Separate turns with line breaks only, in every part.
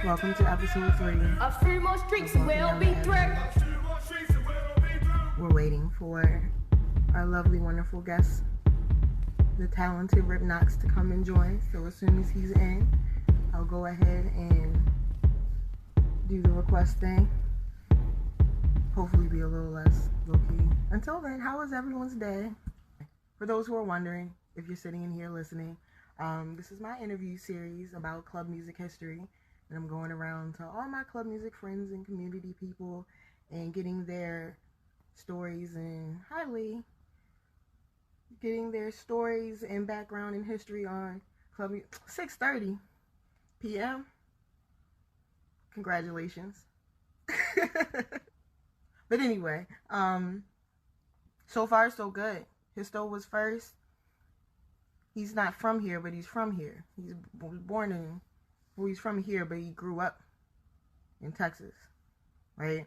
Welcome to episode 3.
A few more streets will be through.
We're waiting for our lovely, wonderful guest, the talented Knoxx, to come and join. So as soon as he's in, I'll go ahead and do the request thing. Hopefully be a little less low-key. Until then, how was everyone's day? For those who are wondering, if you're sitting in here listening, this is my interview series about club music history. And I'm going around to all my club music friends and community people and getting their stories and getting their stories and background and history on club 6:30 p.m. Congratulations. But anyway, so far so good. Histo was first. He's not from here, but he's from here. He was born in, well, he's from here, but he grew up in Texas, right?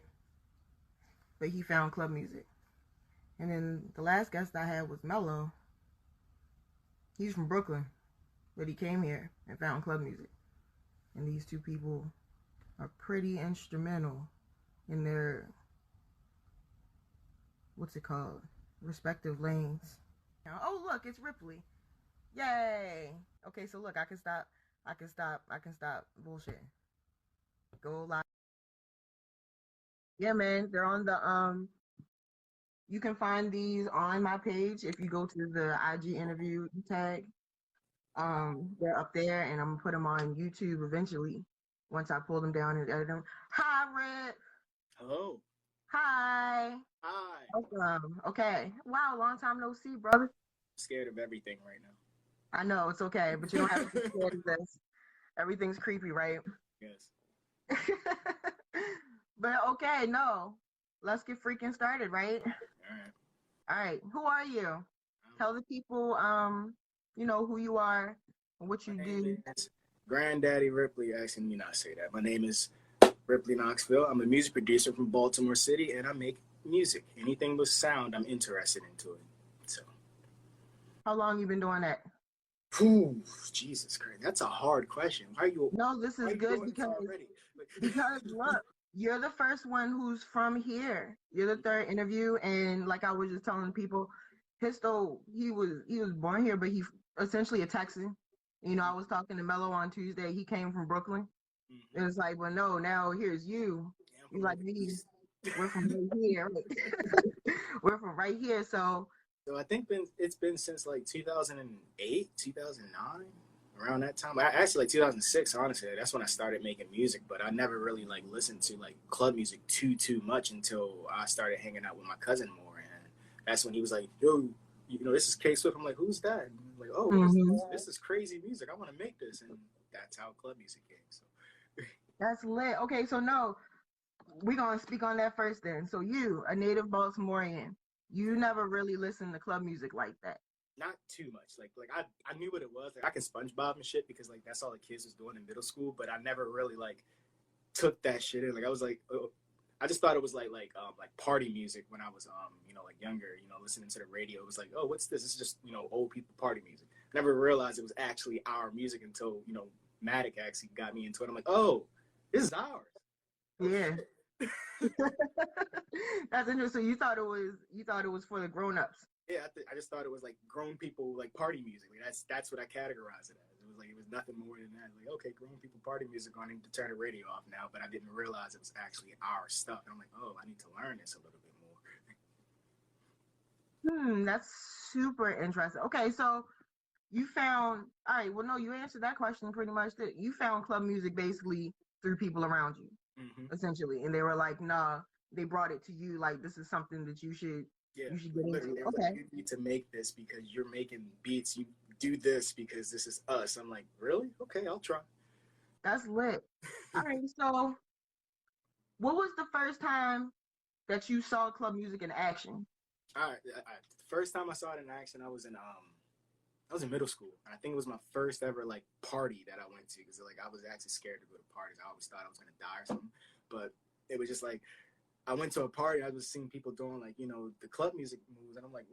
But he found club music. And then the last guest I had was Mello. He's from Brooklyn, but he came here and found club music. And these two people are pretty instrumental in their, respective lanes. Oh, look, it's Ripley. Yay. Okay, so look, I can stop bullshitting. Go live. Yeah, man, they're on the, you can find these on my page if you go to the IG interview tag. They're up there, and I'm gonna put them on YouTube eventually once I pull them down and edit them. Hi, Rip.
Hello.
Hi.
Hi.
Welcome. Okay. Wow, long time no see, brother.
I'm scared of everything right now.
I know, it's okay, but you don't have to be scared of this. Everything's creepy, right?
Yes.
But okay, no. Let's get freaking started, right? All right. Who are you? Tell the people, who you are and what you do.
Granddaddy Ripley asking me not to say that. My name is Ripley Knoxville. I'm a music producer from Baltimore City, and I make music. Anything with sound, I'm interested into it. So.
How long you been doing that?
Whew, Jesus Christ, that's a hard question. Why are you?
No, this is good because look, you're the first one who's from here. You're the third interview, and like I was just telling people, Histo, he was born here, but he essentially a Texan. You know, I was talking to Mello on Tuesday. He came from Brooklyn. Mm-hmm. It was like, well, no, now here's you. Yeah, you like me. We're from right here. We're from right here. So
I think it's been since like 2008, 2009, around that time. Actually, like 2006, honestly. That's when I started making music, but I never really like listened to like club music too much until I started hanging out with my cousin more. And that's when he was like, yo, this is K Swift. I'm like, who's that? And I'm like, oh, this is crazy music. I want to make this. And that's how club music came. So
that's lit. Okay, so no, we're going to speak on that first then. So you, a native Baltimorean, you never really listened to club music like that.
Not too much. Like I knew what it was. Like I can SpongeBob and shit because like that's all the kids was doing in middle school. But I never really like took that shit in. Like I was like, I just thought it was like party music when I was like younger. Listening to the radio. It was like, oh, what's this? It's just old people party music. I never realized it was actually our music until Matic actually got me into it. I'm like, oh, this is ours.
Yeah. That's interesting. You thought it was for the grown-ups.
Yeah, I just thought it was like grown people like party music. Like that's what I categorized it as. It was nothing more than that. Like, okay, grown people party music. I need to turn the radio off now, but I didn't realize it was actually our stuff. And I'm like, oh, I need to learn this a little bit more.
That's super interesting. Okay, so you found, all right, well, no, you answered that question pretty much. That you found club music basically through people around you. Mm-hmm. Essentially, and they were like, nah, they brought it to you like this is something that you should get into. Okay,
like, you need to make this because you're making beats. You do this because this is us. I'm like, really? Okay, I'll try.
That's lit. All right, so what was the first time that you saw club music in action?
All right. The first time I saw it in action, I was in middle school. And I think it was my first ever like party that I went to because like I was actually scared to go to parties. I always thought I was gonna die or something. But it was just like I went to a party. I was seeing people doing like the club music moves, and I'm like,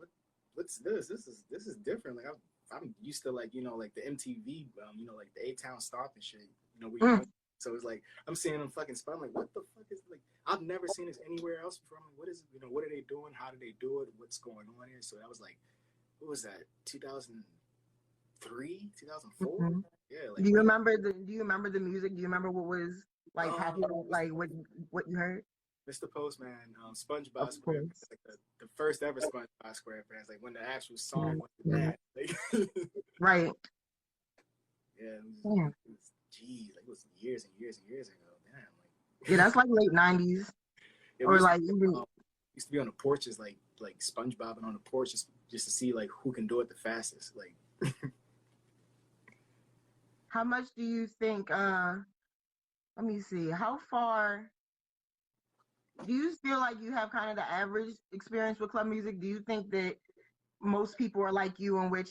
what's this? This is different. Like I'm used to like like the MTV, like the A-Town Stomp and shit. So it's like I'm seeing them fucking spot. I'm like, what the fuck is like? I've never seen this anywhere else before. I'm like, what is what are they doing? How do they do it? What's going on here? So that was like, what was that? 2003, 2004?
Mhm.
Yeah, like
Do you remember the music? Do you remember what was like
um,
popular, like what you heard?
Mr. Postman,
Of
SpongeBob SquarePants,
course.
like the first ever SpongeBob SquarePants, like when the actual song
Mhm.
was the band. Like,
Right.
yeah,
Yeah.
geez, like it was years and years and years ago. Damn, like
Yeah, that's like late 90s
yeah, we
or
used
like
to,
even
used to be on the porches, like SpongeBob and on the porch just to see like who can do it the fastest. Like,
how much do you think let me see. How far do you feel like you have kind of the average experience with club music? Do you think that most people are like you in which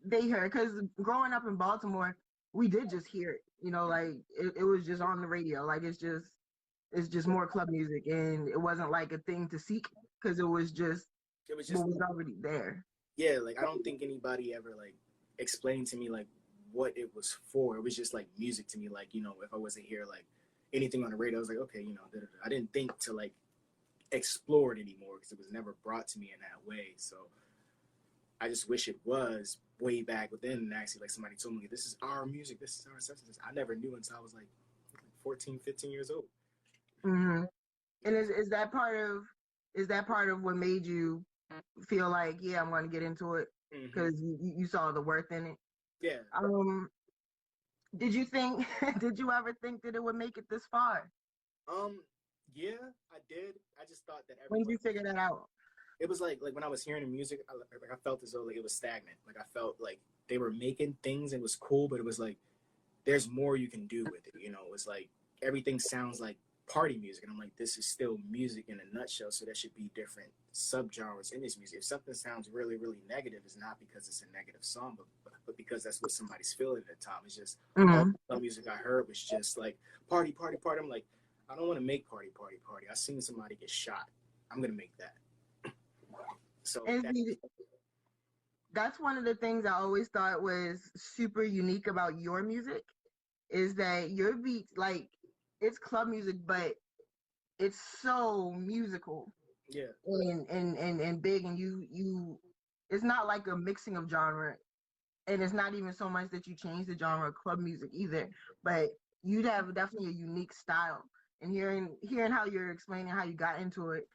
they hear it? Because growing up in Baltimore, we did just hear it. You know, like it was just on the radio. Like it's just more club music, and it wasn't like a thing to seek because it was just
it was just
what was already there.
yeah, like I don't think anybody ever like explained to me like what it was for. It was just like music to me. Like if I wasn't here like anything on the radio, I was like okay, da-da-da. I didn't think to like explore it anymore because it was never brought to me in that way. So I just wish it was way back within and actually like somebody told me this is our music, this is our substance. I never knew until I was like 14, 15 years old.
Hmm. And is that part of what made you feel like, yeah, I'm going to get into it
Mm-hmm.
because you saw the worth in it?
Yeah.
Um, did you think, did you ever think that it would make it this far?
Um. Yeah, I did. I just thought that
When did
everybody.
you figure that out?
It was like when I was hearing the music, I felt as though like it was stagnant. Like I felt like they were making things and it was cool, but it was like there's more you can do with it. It was like everything sounds like party music, and I'm like, this is still music in a nutshell. So there should be different subgenres in this music. If something sounds really, really negative, it's not because it's a negative song, but because that's what somebody's feeling at the time. It's just all
Hmm.
the music I heard was just like party, party, party. I'm like, I don't want to make party, party, party. I seen somebody get shot. I'm gonna make that. So
And
that
see, that's one of the things I always thought was super unique about your music is that your beats, like, it's club music, but it's so musical
yeah,
and big, and you it's not like a mixing of genre, and it's not even so much that you change the genre of club music either, but you'd have definitely a unique style. And hearing how you're explaining how you got into it,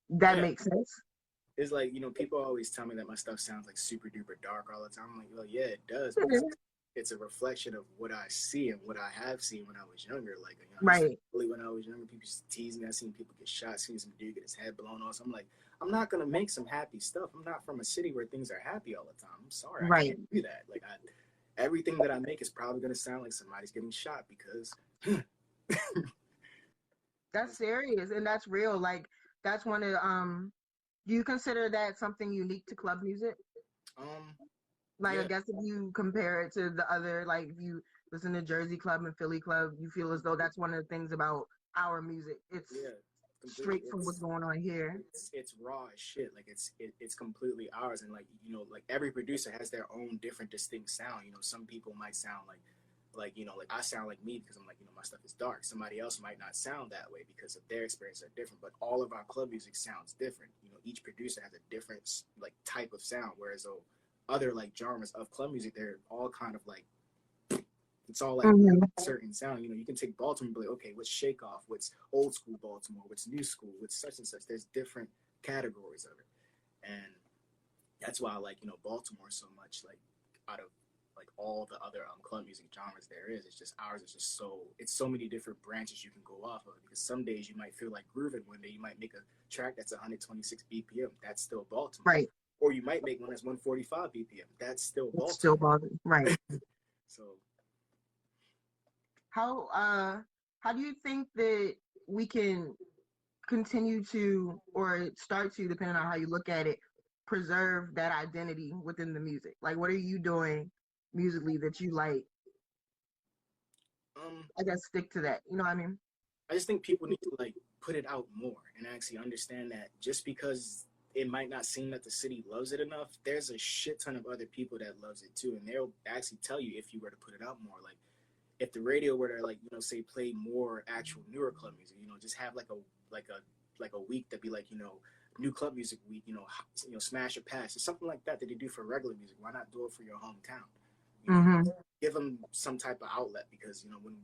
that
yeah.
makes sense.
It's like people always tell me that my stuff sounds like super duper dark all the time. I'm like, well, yeah, it does, but it's a reflection of what I see and what I have seen when I was younger. Like, I used to
Right,
bully when I was younger. People used to tease me. I seen people get shot. Seen some dude get his head blown off. So I'm like, I'm not gonna make some happy stuff. I'm not from a city where things are happy all the time. I'm sorry, I
right.
can't do that. Like, everything that I make is probably gonna sound like somebody's getting shot because
That's serious and that's real. Like that's one of do you consider that something unique to club music?
um
Like I
yeah,
guess if you compare it to the other, like if you listen to Jersey Club and Philly Club, you feel as though that's one of the things about our music. It's
yeah, completely.
straight from what's going on here.
It's raw as shit. Like it's completely ours, and like like every producer has their own different distinct sound. Some people might sound like I sound like me because I'm like my stuff is dark. Somebody else might not sound that way because of their experience are different. But all of our club music sounds different. Each producer has a different like type of sound. Whereas though other like genres of club music, they're all kind of like it's all like
Hmm.
certain sound. You can take Baltimore and be like, okay, what's shake off? What's old school Baltimore? What's new school? What's such and such? There's different categories of it. And that's why I like, Baltimore so much, like out of like all the other club music genres there is. It's just ours is just it's so many different branches you can go off of because some days you might feel like grooving, one day you might make a track that's 126 BPM, that's still Baltimore.
Right.
Or you might make one that's 145 BPM, that's still
It's still
Baltimore.
bothering. Right.
So
How do you think that we can continue to or start to, depending on how you look at it, preserve that identity within the music? Like what are you doing musically that you like,
um
I guess, stick to that? You know what I mean?
I just think people need to like put it out more and actually understand that just because it might not seem that the city loves it enough, there's a shit ton of other people that loves it too, and they'll actually tell you if you were to put it out more. Like if the radio were to like, you know, say play more actual newer club music, you know, just have like a week that be like, you know, new club music week, you know, smash or pass or something like that they do for regular music. Why not do it for your hometown? You know, give them some type of outlet, because, you know, when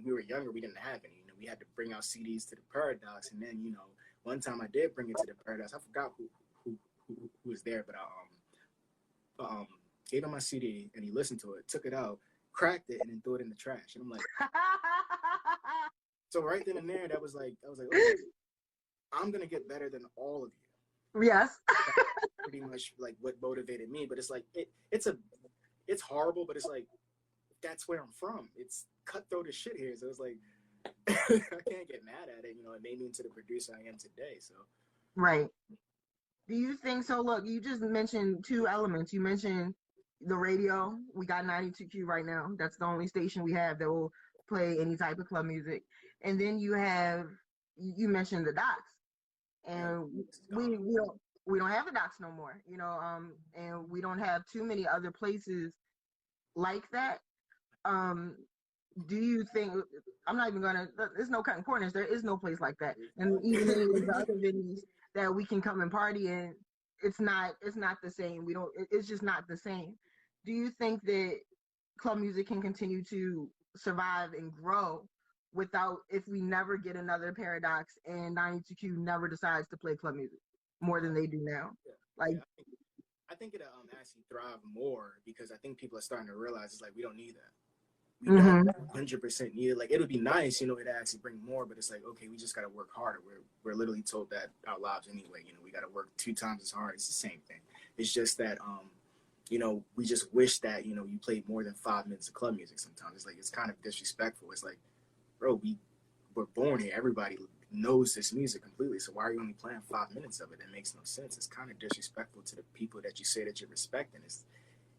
we were younger, we didn't have any. You know, we had to bring our CDs to the Paradox, and then, you know, one time I did bring it to the Paradox. I forgot who was there, but I gave him my CD, and he listened to it, took it out, cracked it, and then threw it in the trash. And I'm like, so right then and there, I was like, okay, I'm gonna get better than all of you.
Yes.
That's pretty much like what motivated me. But it's like it's horrible, but it's like that's where I'm from. It's cutthroat as shit here. So it's like I can't get mad at it. You know, it made me into the producer I am today. So
right. Do you think so? Look, you just mentioned two elements. You mentioned the radio. We got 92Q right now. That's the only station we have that will play any type of club music. And then you mentioned the docks. And we don't have the docks no more, you know, and we don't have too many other places like that. Do you think, I'm not even gonna, there's no cutting corners, there is no place like that. And even in the other venues that we can come and party in, it's not the same. It's just not the same. Do you think that club music can continue to survive and grow if we never get another Paradox and 92Q never decides to play club music more than they do now?
I think it'll actually thrive more, because I think people are starting to realize it's like we don't need that. We don't 100% need it. Like, it'll be nice, you know, it actually bring more, but it's like, okay, we just got to work harder. We're literally told that our lives anyway. You know, we got to work 2 times as hard. It's the same thing. It's just that you know, we just wish that, you know, you played more than 5 minutes of club music sometimes. It's like, it's kind of disrespectful. It's like, bro, we're born here. Everybody knows this music completely. So why are you only playing 5 minutes of it? That makes no sense. It's kind of disrespectful to the people that you say that you're respecting.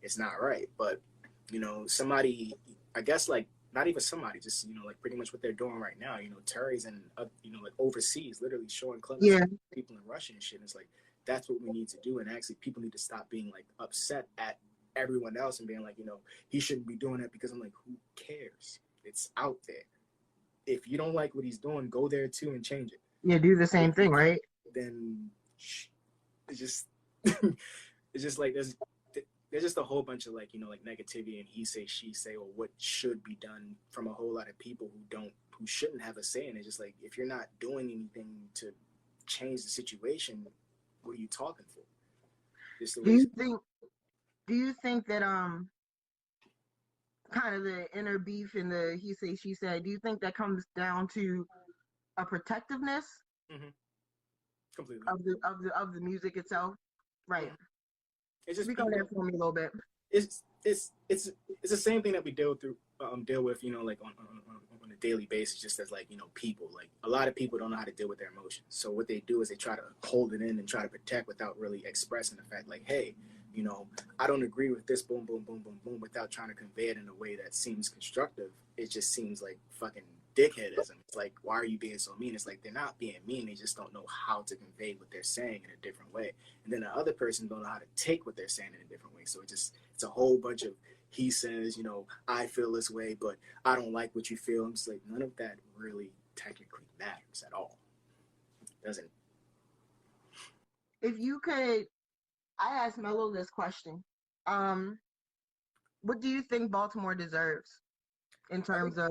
It's not right. But, you know, somebody, I guess, like, not even somebody, just, you know, like pretty much what they're doing right now. You know, Terry's and you know, like overseas, literally showing club music to people in Russia and shit. And it's like, that's what we need to do. And actually, people need to stop being like upset at everyone else and being like, you know, he shouldn't be doing that, because I'm like, who cares? It's out there. If you don't like what he's doing, go there too and change it.
Yeah, do the same thing, right?
Then it's just it's just like there's just a whole bunch of, like, you know, like negativity and he say she say, or what should be done from a whole lot of people who shouldn't have a say in it. It's just like, if you're not doing anything to change the situation, what are you talking for?
Do you think that kind of the inner beef and the he say she said, do you think that comes down to a protectiveness
completely
of the music itself? Right.
It's just,
speak on that for me a little bit.
It's the same thing that we deal with, you know, like on a daily basis, just as, like, you know, people, like, a lot of people don't know how to deal with their emotions. So what they do is they try to hold it in and try to protect without really expressing the fact, like, hey, you know, I don't agree with this, boom, boom, boom, boom, boom, without trying to convey it in a way that seems constructive. It just seems like fucking dickheadism. It's like, why are you being so mean? It's like, they're not being mean. They just don't know how to convey what they're saying in a different way. And then the other person don't know how to take what they're saying in a different way. So it's a whole bunch of, he says, you know, I feel this way, but I don't like what you feel. I'm just like, none of that really technically matters at all. It doesn't.
If you could, I asked Mello this question. What do you think Baltimore deserves in terms of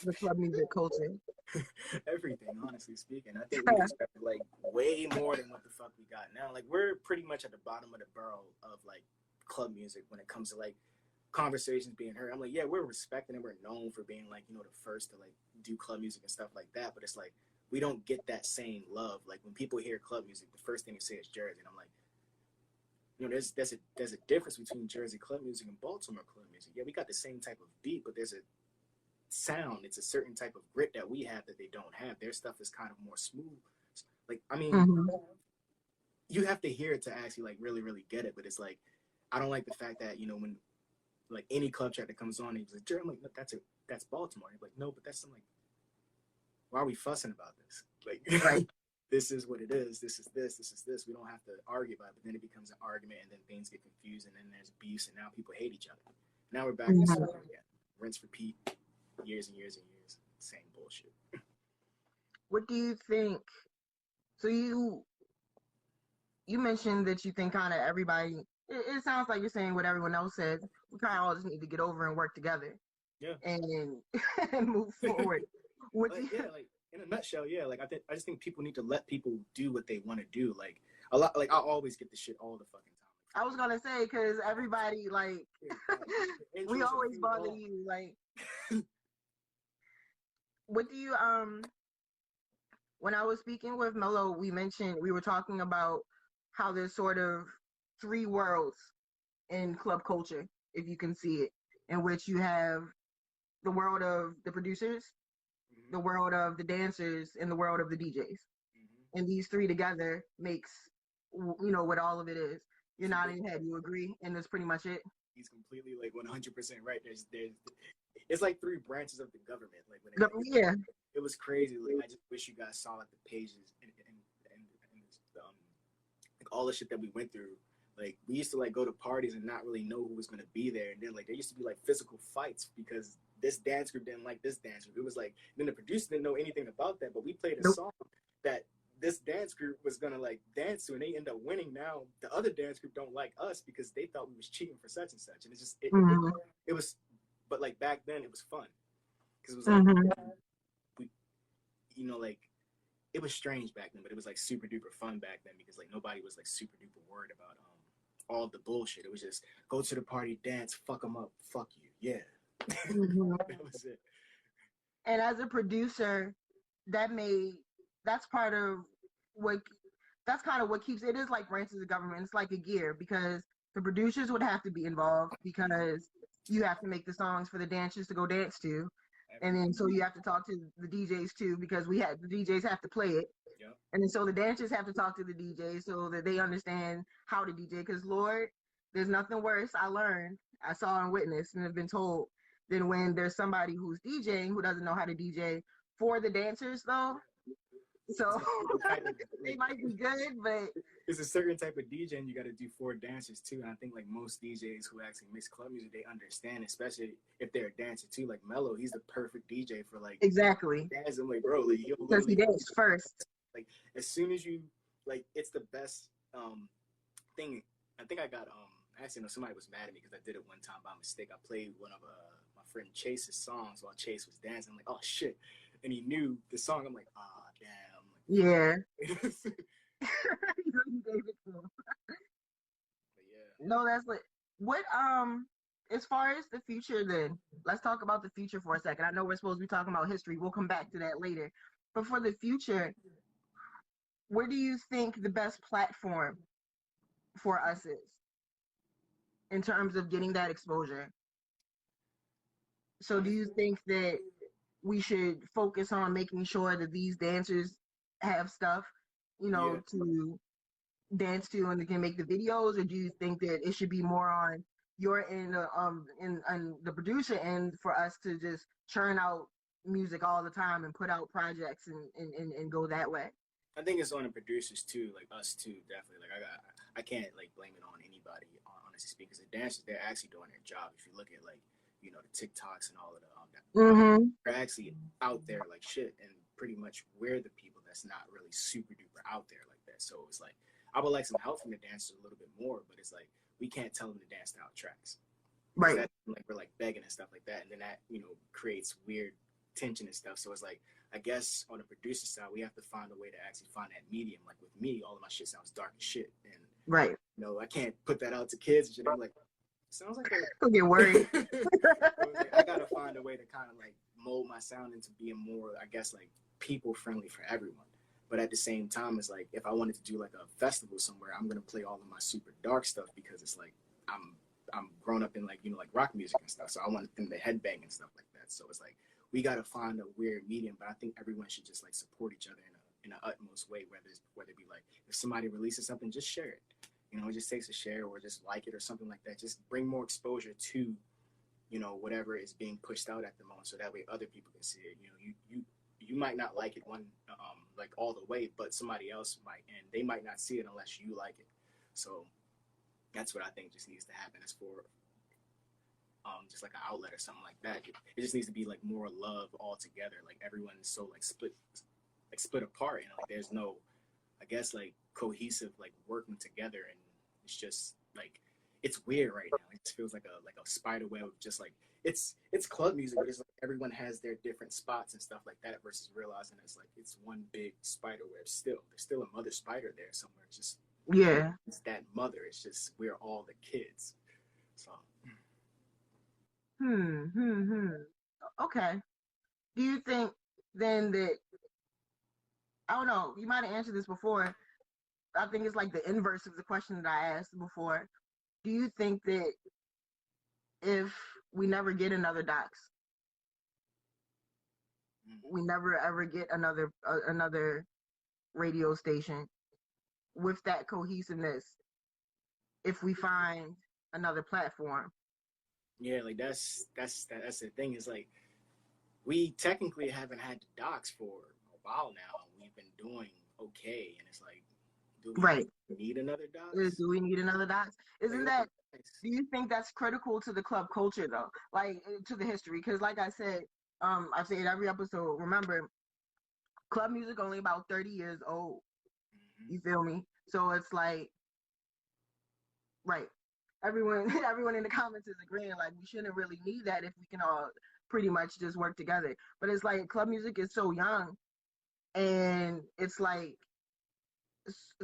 the club music culture?
Everything, honestly speaking. I think we expect like way more than what the fuck we got now. Like, we're pretty much at the bottom of the barrel of like club music when it comes to like conversations being heard. I'm like, yeah, we're respected and we're known for being like, you know, the first to like do club music and stuff like that. But it's like, we don't get that same love. Like, when people hear club music, the first thing they say is Jersey. And I'm like, you know, there's a difference between Jersey club music and Baltimore club music. Yeah, we got the same type of beat, but there's a sound. It's a certain type of grit that we have that they don't have. Their stuff is kind of more smooth. Like, I mean, you have to hear it to actually like really, really get it. But it's like, I don't like the fact that, you know, when like any club track that comes on, he's like, I'm like, no, that's Baltimore. He's like, no, but that's, I'm like, why are we fussing about this? Like,
Right.
This is what it is. This is this. This is this. We don't have to argue about it. But then it becomes an argument, and then things get confused, and then there's beefs, and now people hate each other. Now we're back to square again. rinse, repeat, years and years and years, same bullshit.
What do you think? So you mentioned that you think kind of everybody. It sounds like you're saying what everyone else says. We kind of all just need to get over and work together.
Yeah.
And and move forward. What do you,
Yeah, like in a nutshell, yeah. Like I just think people need to let people do what they want to do. Like a lot, like I always get the shit all the fucking time.
I was gonna say because everybody like we always bother you. Like, what do you When I was speaking with Mello, we were talking about how there's sort of three worlds in club culture, if you can see it, in which you have the world of the producers,
Mm-hmm.
the world of the dancers, and the world of the DJs.
Mm-hmm.
And these three together makes, what all of it is. You're nodding your head, you agree? And that's pretty much it?
He's completely like 100% right. There's it's like three branches of the government. Like
Yeah.
It was crazy. Like I just wish you guys saw like the pages and like all the shit that we went through. Like we used to like go to parties and not really know who was gonna be there, and then like there used to be like physical fights because this dance group didn't like this dance group. It was like then the producer didn't know anything about that, but we played a song that this dance group was gonna like dance to, and they end up winning. Now the other dance group don't like us because they thought we was cheating for such and such, and it's just it was, but like back then it was fun because it was like we, like it was strange back then, but it was like super duper fun back then because like nobody was like super duper worried about all the bullshit. It was just go to the party, dance, fuck them up, fuck you, yeah. That was it.
And as a producer, that's part of that's kind of what keeps it is like branches of government. It's like a gear because the producers would have to be involved because you have to make the songs for the dancers to go dance to. And then so you have to talk to the DJs too because the DJs have to play it.
Yep.
And then so the dancers have to talk to the DJs so that they understand how to DJ. Because Lord, there's nothing worse I learned, I saw and witnessed and have been told than when there's somebody who's DJing who doesn't know how to DJ for the dancers though. So they might be good, but
it's a certain type of DJing you got to do for dancers too. And I think like most DJs who actually mix club music, they understand, especially if they're a dancer too. Like Mello, he's the perfect DJ for like
exactly.
Dance. I'm like, bro, like,
because he danced first.
Like as soon as you like, it's the best thing. I think I got actually no, somebody was mad at me because I did it one time by mistake. I played one of my friend Chase's songs while Chase was dancing. I'm like, oh shit, and he knew the song. I'm like, ah, damn.
Yeah. No, that's what as far as the future then, let's talk about the future for a second. I know we're supposed to be talking about history. We'll come back to that later. But for the future, where do you think the best platform for us is in terms of getting that exposure? So do you think that we should focus on making sure that these dancers have stuff, to dance to and they can make the videos, or do you think that it should be more on your end, and the producer end for us to just churn out music all the time and put out projects and go that way?
I think it's on the producers too, like us too, definitely. Like I can't like blame it on anybody, honestly speaking, because the dancers, they're actually doing their job. If you look at like the TikToks and all of the they're actually out there like shit, and pretty much we're the people that's not really super duper out there like that. So it's like I would like some help from the dancers a little bit more, but it's like we can't tell them to dance to our tracks,
right?
Like we're like begging and stuff like that, and then that creates weird tension and stuff. So it's like I guess on the producer side, we have to find a way to actually find that medium. Like with me, all of my shit sounds dark as shit, and
right,
I can't put that out to kids and shit. I'm like, sounds like
don't get worried.
I gotta find a way to kind of like mold my sound into being more, I guess, like people friendly for everyone. But at the same time, it's like if I wanted to do like a festival somewhere, I'm gonna play all of my super dark stuff because it's like I'm grown up in like like rock music and stuff, so I want them to headbang and stuff like that. So it's like we gotta find a weird medium. But I think everyone should just like support each other in an utmost way. Whether it be like if somebody releases something, just share it. It just takes a share or just like it or something like that. Just bring more exposure to, whatever is being pushed out at the moment, so that way other people can see it. You might not like it like all the way, but somebody else might, and they might not see it unless you like it. So that's what I think just needs to happen. As for just like an outlet or something like that. It just needs to be like more love all together. Like everyone is so like split apart, and like there's no, I guess, like cohesive like working together, and it's just like it's weird right now. It just feels like a spider web of just like it's club music, but it's like everyone has their different spots and stuff like that. Versus realizing it's one big spider web. Still, there's still a mother spider there somewhere. It's just it's that mother. It's just we're all the kids. So
Okay. Do you think then that, I don't know, you might have answered this before. I think it's like the inverse of the question that I asked before. Do you think that if we never get another docs, we never ever get another radio station with that cohesiveness, if we find another platform?
yeah, like that's the thing is like we technically haven't had the docs for a while now. We've been doing okay, and it's like, do we need another docs?
Do we need another docs? Isn't
Like,
that? Do you think that's critical to the club culture though? Like to the history? Because like I said, I say it every episode. Remember, club music only about 30 years old. You feel me? So it's like, right. Everyone in the comments is agreeing like we shouldn't really need that if we can all pretty much just work together. But it's like club music is so young, and it's like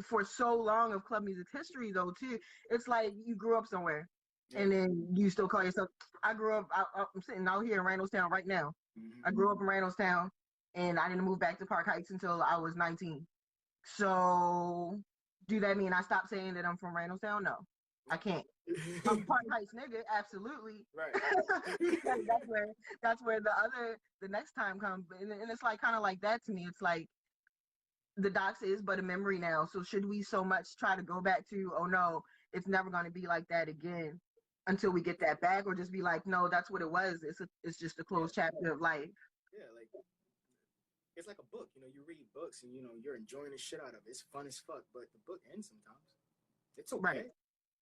for so long of club music history though too, it's like you grew up somewhere and then you still call yourself. I grew up, I'm sitting out here in Randallstown right now. I grew up in Randallstown, and I didn't move back to Park Heights until I was 19. So do that mean I stopped saying that I'm from Randallstown? No, I can't. I'm Park Heights nigga, absolutely.
Right.
that's where the next time comes, and it's like kind of like that to me. It's like the docs is but a memory now. So should we so much try to go back to, oh no, it's never going to be like that again until we get that back, or just be like, no, that's what it was. It's just a closed chapter of life.
Yeah, like it's like a book. You know, you read books and you're enjoying the shit out of it. It's fun as fuck, but the book ends sometimes. It's okay.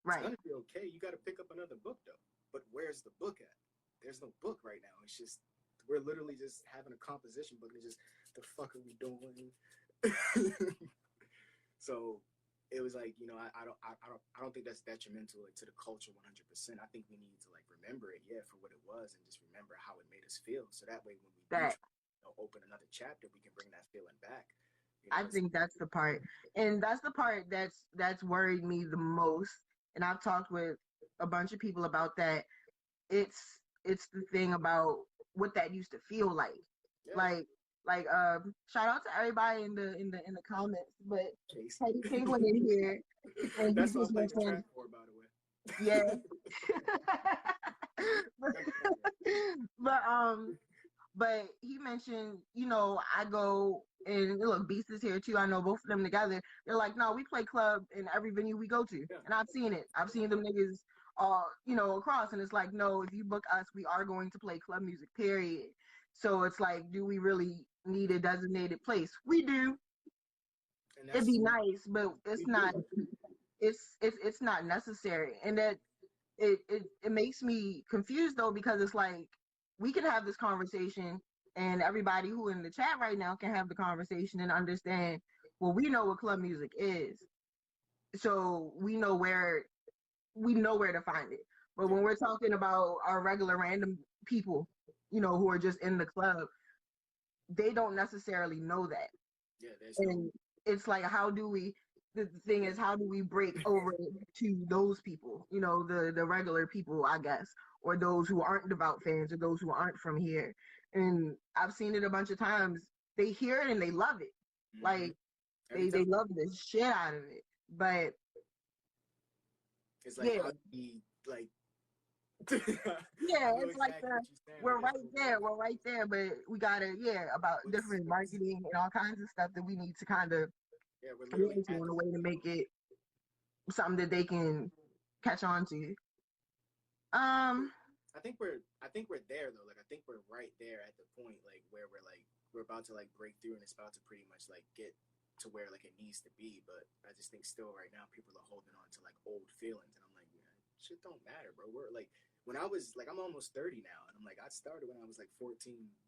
Right.
It's gonna be okay. You got to pick up another book though. But where's the book at? There's no book right now. It's just we're literally just having a composition book and it's just the fuck are we doing? So it was like, I don't think that's detrimental to the culture 100%. I think we need to like remember it, for what it was, and just remember how it made us feel. So that way, when we do open another chapter, we can bring that feeling back.
I think that's the part, and that's the part that's worried me the most. And I've talked with a bunch of people about that. It's the thing about what that used to feel like. Like shout out to everybody in the comments, but Teddy Penguin in here, and
that's
he
what
just
I'm
mentioned,
for, by the way.
yeah. but he mentioned, I go and look, Beast is here too. I know both of them together. They're like, no, we play club in every venue we go to, and I've seen it. I've seen them niggas, across, and it's like, no, if you book us, we are going to play club music. Period. So it's like, do we really need a designated place? We do. It'd be nice, but it's not. It's not necessary, and that it makes me confused though, because it's like we can have this conversation, and everybody who in the chat right now can have the conversation and understand. Well, we know what club music is, so we know where to find it. But when we're talking about our regular random people, who are just in the club, they don't necessarily know that. And it's like, how do we? The thing is, how do we break over to those people? The regular people, I guess, or those who aren't devout fans, or those who aren't from here. And I've seen it a bunch of times. They hear it and they love it. Like they love the shit out of it. But
it's like, how do we like?
It's like we're right there, but we gotta about different marketing and all kinds of stuff that we need to kind of get into in a way to make it something that they can catch on to.
I think we're there though. Like I think we're right there at the point like where we're about to like break through, and it's about to pretty much like get to where like it needs to be. But I just think still right now people are holding on to like old feelings, and I'm like, shit don't matter, bro. when I was like, I'm almost 30 now. And I'm like, I started when I was like 14,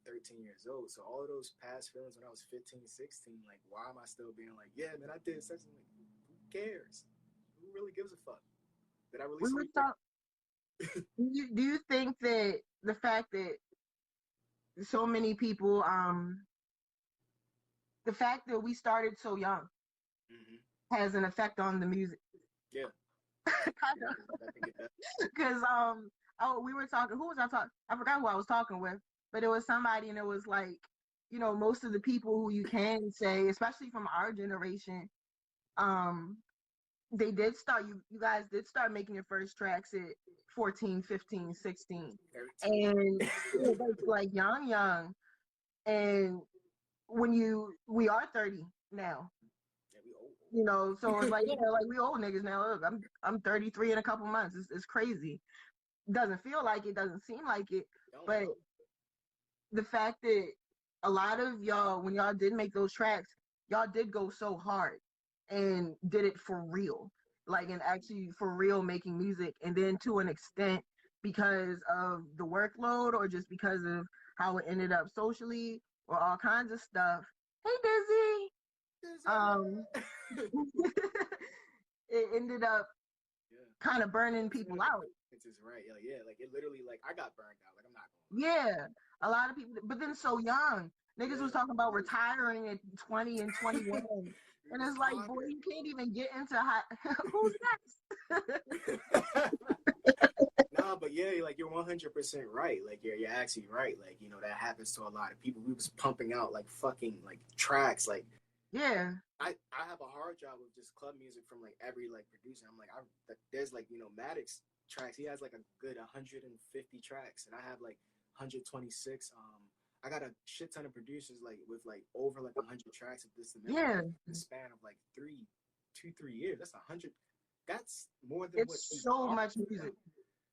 13 years old. So all of those past feelings when I was 15, 16, like, why am I still being like, yeah, man, I did such and like, who cares? Who really gives a fuck? Did I release
We were
anything?
do you think that the fact that so many people, the fact that we started so young has an effect on the music?
Yeah.
Kind of.
I think it does.
Because we were talking. Who was I talking? I forgot who I was talking with, but it was somebody, and it was like, most of the people who you can say, especially from our generation, um, they did start. You guys did start making your first tracks at 14, 15, 16,
13.
and like young, and we are 30 now.
Yeah, we old.
So it's like, like we old niggas now. Look, I'm 33 in a couple months. It's crazy. Doesn't feel like it, doesn't seem like it, but the fact that a lot of y'all, when y'all did make those tracks, y'all did go so hard and did it for real, like, and actually for real making music, and then to an extent because of the workload or just because of how it ended up socially or all kinds of stuff. Hey, Dizzy. It ended up kind of burning people out.
It's right. Like it literally, like I got burned out. Like I'm not going.
Yeah, a lot of people, but then so young. Niggas was talking about retiring at 20 and 21. And it's like, boy, you can't even get into who's next?
Nah, but yeah, like you're 100% right. Like you're actually right. Like, that happens to a lot of people. We was pumping out like fucking like tracks. Like,
yeah.
I have a hard job with just club music from like every like producer. I'm like, there's like, Maddox tracks. He has like a good 150 tracks, and I have like 126. I got a shit ton of producers like with like over like 100 tracks of this and that.
Yeah.
In the span of like 3 years. That's 100. That's more than
it's so much music.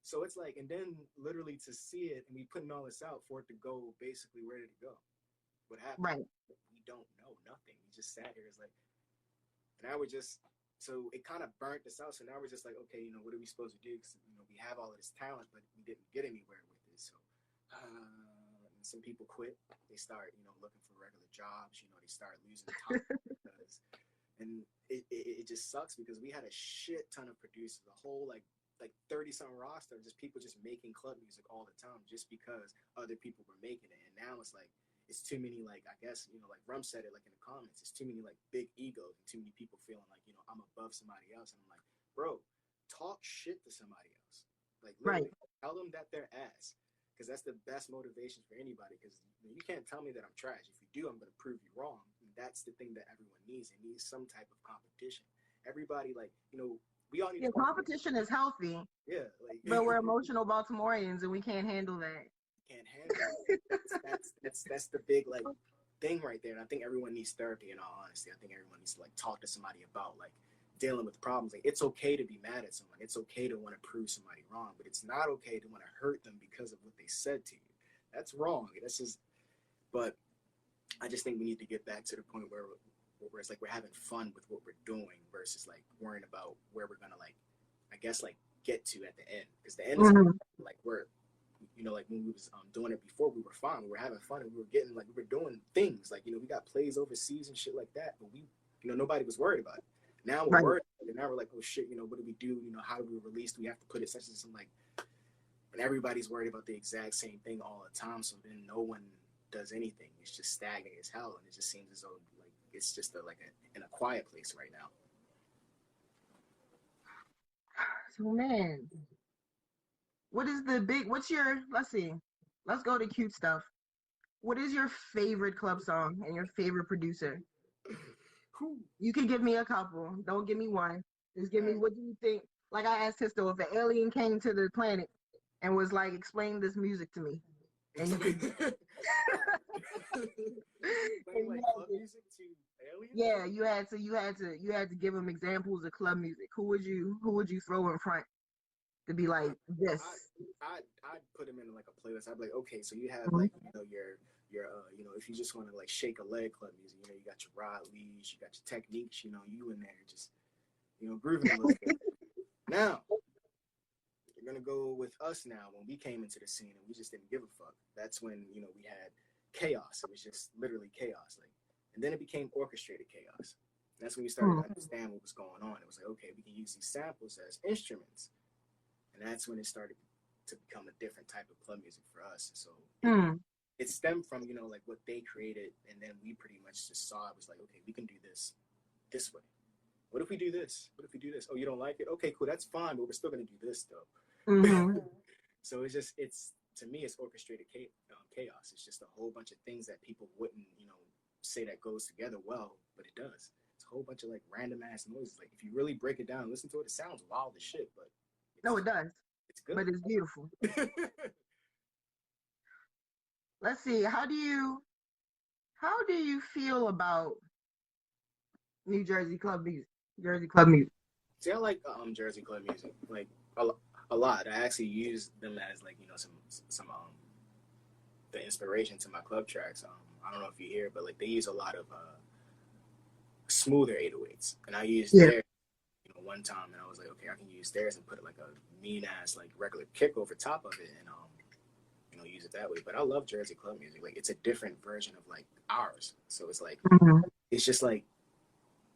So it's like, and then literally to see it and we putting all this out for it to go basically ready to go. What happened?
Right.
We don't know nothing. We just sat here. It's like, now we're just, so it kind of burnt us out. So now we're just like, okay, what are we supposed to do? Because, we have all of this talent, but we didn't get anywhere with it. So, and some people quit. They start, looking for regular jobs. They start losing time. And it just sucks because we had a shit ton of producers, a whole like 30-something roster of just people just making club music all the time just because other people were making it. And now it's like, it's too many, like, I guess, like Rum said it like in the comments, it's too many like big egos and too many people feeling like, I'm above somebody else. And I'm like, bro, talk shit to somebody else. Like, literally, tell them that they're ass. Because that's the best motivation for anybody. Because you can't tell me that I'm trash. If you do, I'm going to prove you wrong. And that's the thing that everyone needs. It needs some type of competition. Everybody, like, we all need
competition is healthy.
Yeah. Like,
but we're emotional Baltimoreans and we can't handle that.
Can't handle it. That's the big, like, thing right there. And I think everyone needs therapy, in all honesty. I think everyone needs to, like, talk to somebody about, like, dealing with problems. Like, it's okay to be mad at someone. It's okay to want to prove somebody wrong, but it's not okay to want to hurt them because of what they said to you. That's wrong. That's just, but I just think we need to get back to the point where it's like we're having fun with what we're doing versus like worrying about where we're gonna, like, I guess, like, get to at the end. Because the end is like we're, like when we was doing it before, we were fine. We were having fun and we were getting, like, we were doing things like, we got plays overseas and shit like that, but we, nobody was worried about it. Now we're worried, and now we're like, oh shit, what do we do? How do we release? Do we have to put it such and some, like, and everybody's worried about the exact same thing all the time. So then no one does anything. It's just stagnant as hell, and it just seems as though like it's just in a quiet place right now.
So man, let's see, let's go to cute stuff. What is your favorite club song and your favorite producer? You can give me a couple. Don't give me one. Just give me, what do you think? Like I asked Histo, if an alien came to the planet and was like, explain this music to me. And you could
Explain like club music to aliens?
Yeah, you had to give them examples of club music. Who would you throw in front to be like this?
I'd put him in like a playlist. I'd be like, okay, so you have like, your if you just want to like shake a leg club music, you got your Rod Lees, you got your techniques, you in there just, grooving a little bit. Now, we're gonna go with us now. When we came into the scene and we just didn't give a fuck, that's when, you know, we had chaos. It was just literally chaos. Like, and then it became orchestrated chaos. And that's when we started to understand what was going on. It was like, okay, we can use these samples as instruments. And that's when it started to become a different type of club music for us. So it stemmed from, you know, like what they created, and then we pretty much just saw it was like, okay, we can do this way. What if we do this? What if we do this? Oh, you don't like it? Okay, cool, that's fine, but we're still gonna do this though. So it's to me, it's orchestrated chaos. It's just a whole bunch of things that people wouldn't, you know, say that goes together well, but it does. It's a whole bunch of like random ass noises. Like if you really break it down and listen to it, it sounds wild as shit, but
no, it does.
It's good,
but it's beautiful. Let's see. How do you feel about New Jersey club music? Jersey club music.
See, I like Jersey club music, like a lot. I actually use them as like, you know, some the inspiration to my club tracks. I don't know if you hear, but like they use a lot of smoother 808s, and I used theirs, you know, one time, and I was like, okay, I can use theirs and put like a mean ass like regular kick over top of it, and you know, use it that way. But I love Jersey club music. Like it's a different version of like ours, so it's like it's just like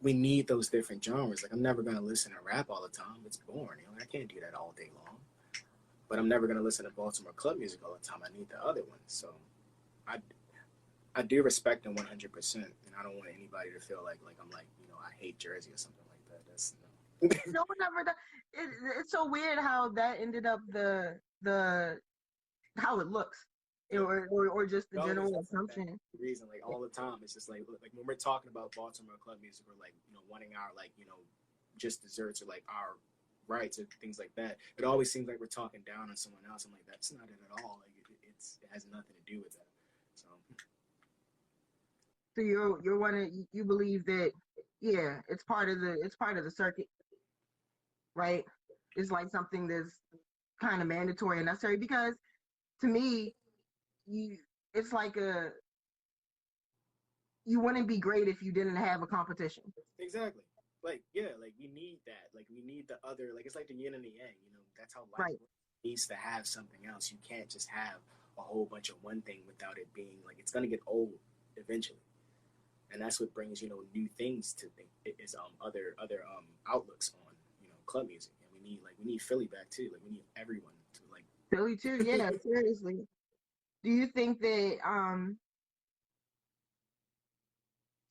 we need those different genres. Like I'm never gonna listen to rap all the time. It's boring. You know, I can't do that all day long. But I'm never gonna listen to Baltimore club music all the time. I need the other ones. So I do respect them 100%, and I don't want anybody to feel like I'm like, you know, I hate Jersey or something like that. That's
no one ever does. It's so weird how that ended up the how it looks, or just the general assumption.
Reason, like all the time, it's just like when we're talking about Baltimore club music, or like, you know, wanting our like, you know, just desserts or like our rights or things like that. It always seems like we're talking down on someone else. I'm like, that's not it at all. Like it has nothing to do with that.
So you believe that, yeah, it's part of the circuit, right? It's like something that's kind of mandatory and necessary, because to me, it's like you wouldn't be great if you didn't have a competition.
Exactly. Like, yeah, like we need that. Like we need the other, like it's like the yin and the yang, you know, that's how life needs to have something else. You can't just have a whole bunch of one thing without it being like, it's gonna get old eventually. And that's what brings, you know, new things to think is other outlooks on, you know, club music. And we need Philly back too. Like we need everyone to like
Philly too, yeah, seriously. Do you think that